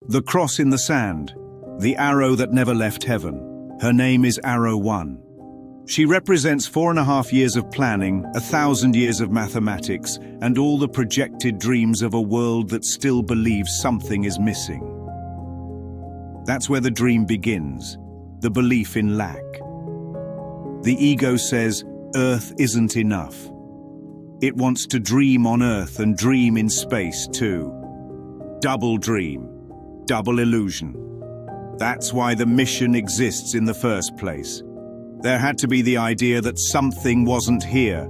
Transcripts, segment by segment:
The cross in the sand, the arrow that never left heaven. Her name is Arrow 1. She represents 4.5 years of planning, 1,000 years of mathematics, and all the projected dreams of a world that still believes something is missing. That's where the dream begins, the belief in lack. The ego says, Earth isn't enough. It wants to dream on Earth and dream in space too. Double dream, double illusion. That's why the mission exists in the first place. There had to be the idea that something wasn't here.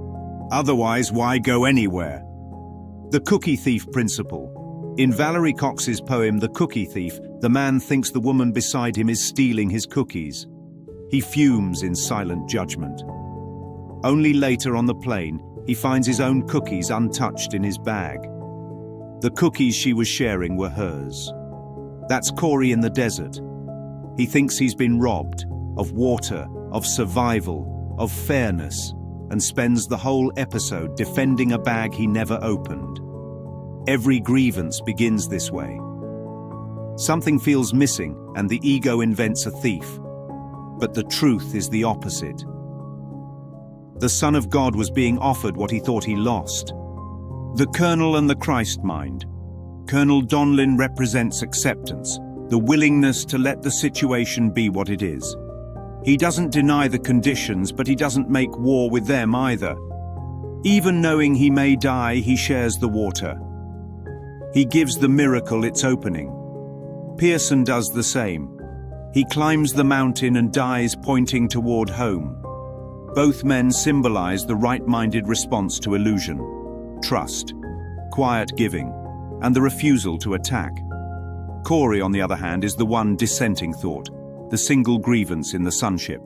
Otherwise, why go anywhere? The cookie thief principle. In Valerie Cox's poem, The Cookie Thief, the man thinks the woman beside him is stealing his cookies. He fumes in silent judgment. Only later on the plane, he finds his own cookies untouched in his bag. The cookies she was sharing were hers. That's Corey in the desert. He thinks he's been robbed of water, of survival, of fairness, and spends the whole episode defending a bag he never opened. Every grievance begins this way. Something feels missing, and the ego invents a thief. But the truth is the opposite. The Son of God was being offered what he thought he lost. The Colonel and the Christ mind. Colonel Donlin represents acceptance, the willingness to let the situation be what it is. He doesn't deny the conditions, but he doesn't make war with them either. Even knowing he may die, he shares the water. He gives the miracle its opening. Pearson does the same. He climbs the mountain and dies pointing toward home. Both men symbolize the right-minded response to illusion, trust, quiet giving, and the refusal to attack. Corey, on the other hand, is the one dissenting thought, the single grievance in the sonship.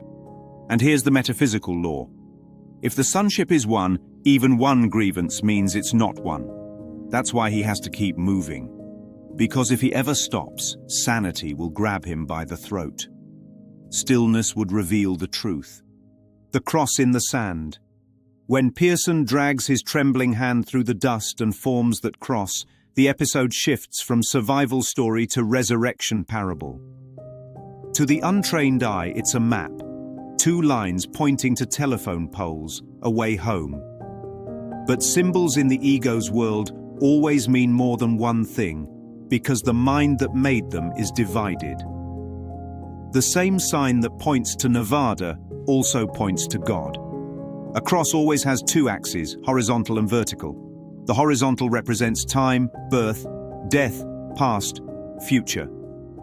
And here's the metaphysical law. If the sonship is one, even one grievance means it's not one. That's why he has to keep moving. Because if he ever stops, sanity will grab him by the throat. Stillness would reveal the truth. The cross in the sand. When Pearson drags his trembling hand through the dust and forms that cross, the episode shifts from survival story to resurrection parable. To the untrained eye, it's a map. 2 lines pointing to telephone poles, a way home. But symbols in the ego's world always mean more than one thing, because the mind that made them is divided. The same sign that points to Nevada also points to God. A cross always has 2 axes, horizontal and vertical. The horizontal represents time, birth, death, past, future,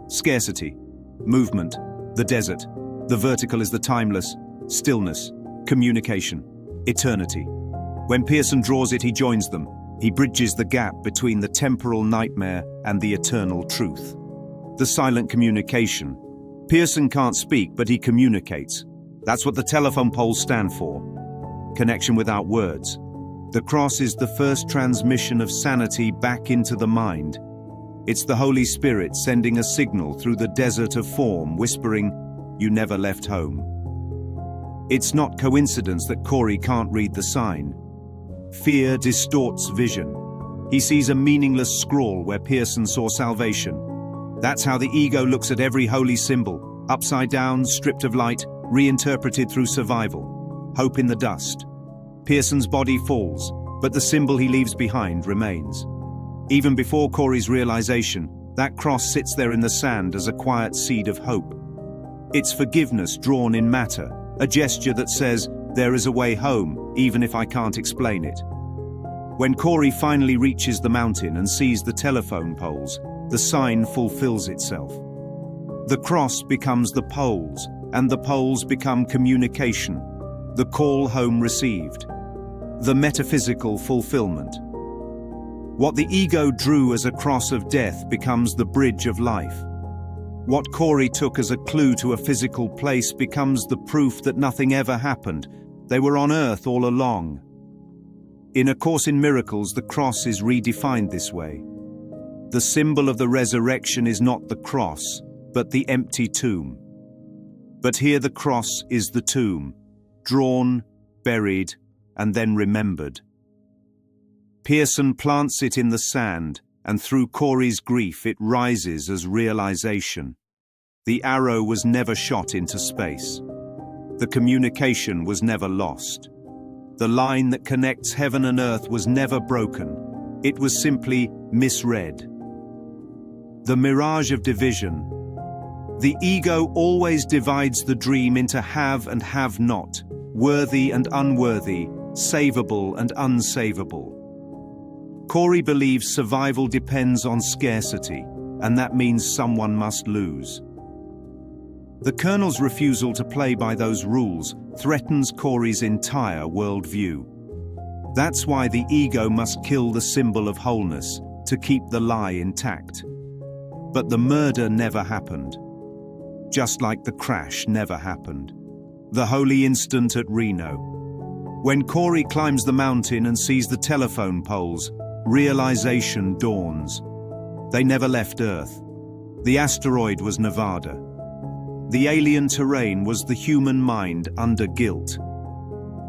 scarcity, movement, the desert. The vertical is the timeless, stillness, communication, eternity. When Pearson draws it, he joins them. He bridges the gap between the temporal nightmare and the eternal truth. The silent communication. Pearson can't speak, but he communicates. That's what the telephone poles stand for. Connection without words. The cross is the first transmission of sanity back into the mind. It's the Holy Spirit sending a signal through the desert of form, whispering, "You never left home." It's not coincidence that Corey can't read the sign. Fear distorts vision. He sees a meaningless scrawl where Pearson saw salvation. That's how the ego looks at every holy symbol, upside down, stripped of light, reinterpreted through survival. Hope in the dust. Pearson's body falls, but the symbol he leaves behind remains. Even before Corey's realization, that cross sits there in the sand as a quiet seed of hope. It's forgiveness drawn in matter, a gesture that says, there is a way home, even if I can't explain it. When Corey finally reaches the mountain and sees the telephone poles, the sign fulfills itself. The cross becomes the poles, and the poles become communication, the call home received, the metaphysical fulfillment. What the ego drew as a cross of death becomes the bridge of life. What Corey took as a clue to a physical place becomes the proof that nothing ever happened. They were on Earth all along. In A Course in Miracles, the cross is redefined this way. The symbol of the resurrection is not the cross, but the empty tomb. But here the cross is the tomb, drawn, buried, and then remembered. Pearson plants it in the sand, and through Corey's grief it rises as realization. The arrow was never shot into space. The communication was never lost. The line that connects heaven and earth was never broken. It was simply misread. The mirage of division. The ego always divides the dream into have and have not, worthy and unworthy, savable and unsavable. Corey believes survival depends on scarcity, and that means someone must lose. The Colonel's refusal to play by those rules threatens Corey's entire worldview. That's why the ego must kill the symbol of wholeness to keep the lie intact. But the murder never happened. Just like the crash never happened. The holy instant at Reno. When Corey climbs the mountain and sees the telephone poles, realization dawns. They never left Earth. The asteroid was Nevada. The alien terrain was the human mind under guilt.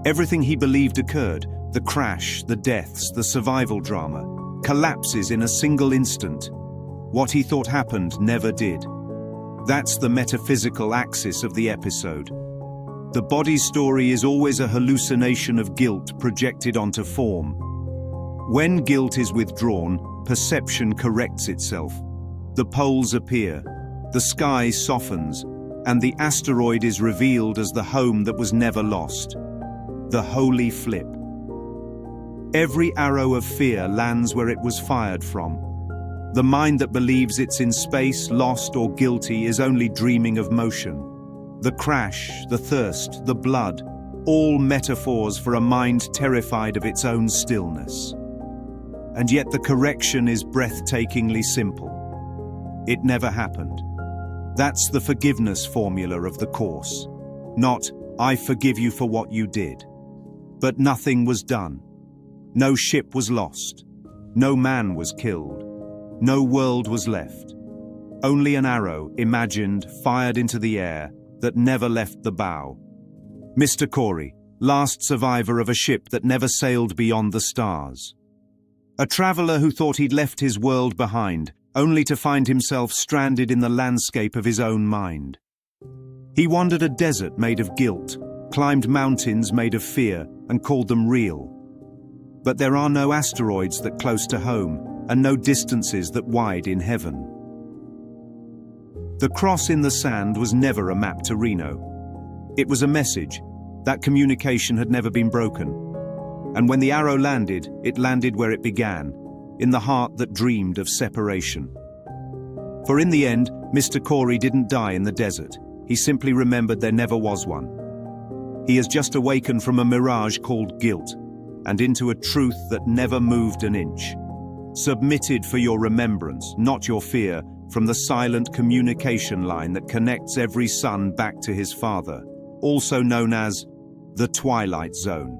Everything he believed occurred, the crash, the deaths, the survival drama, collapses in a single instant. What he thought happened never did. That's the metaphysical axis of the episode. The body's story is always a hallucination of guilt projected onto form. When guilt is withdrawn, perception corrects itself. The poles appear, the sky softens, and the asteroid is revealed as the home that was never lost. The holy flip. Every arrow of fear lands where it was fired from. The mind that believes it's in space, lost or guilty is only dreaming of motion. The crash, the thirst, the blood, all metaphors for a mind terrified of its own stillness. And yet the correction is breathtakingly simple. It never happened. That's the forgiveness formula of the Course. Not, I forgive you for what you did. But nothing was done. No ship was lost. No man was killed. No world was left. Only an arrow, imagined, fired into the air, that never left the bow. Mr. Corey, last survivor of a ship that never sailed beyond the stars. A traveler who thought he'd left his world behind, only to find himself stranded in the landscape of his own mind. He wandered a desert made of guilt, climbed mountains made of fear, and called them real. But there are no asteroids that close to home, and no distances that wide in heaven. The cross in the sand was never a map to Reno. It was a message. That communication had never been broken. And when the arrow landed, it landed where it began, in the heart that dreamed of separation. For in the end, Mr. Corey didn't die in the desert. He simply remembered there never was one. He has just awakened from a mirage called guilt, and into a truth that never moved an inch. Submitted for your remembrance, not your fear, from the silent communication line that connects every son back to his father, also known as the Twilight Zone.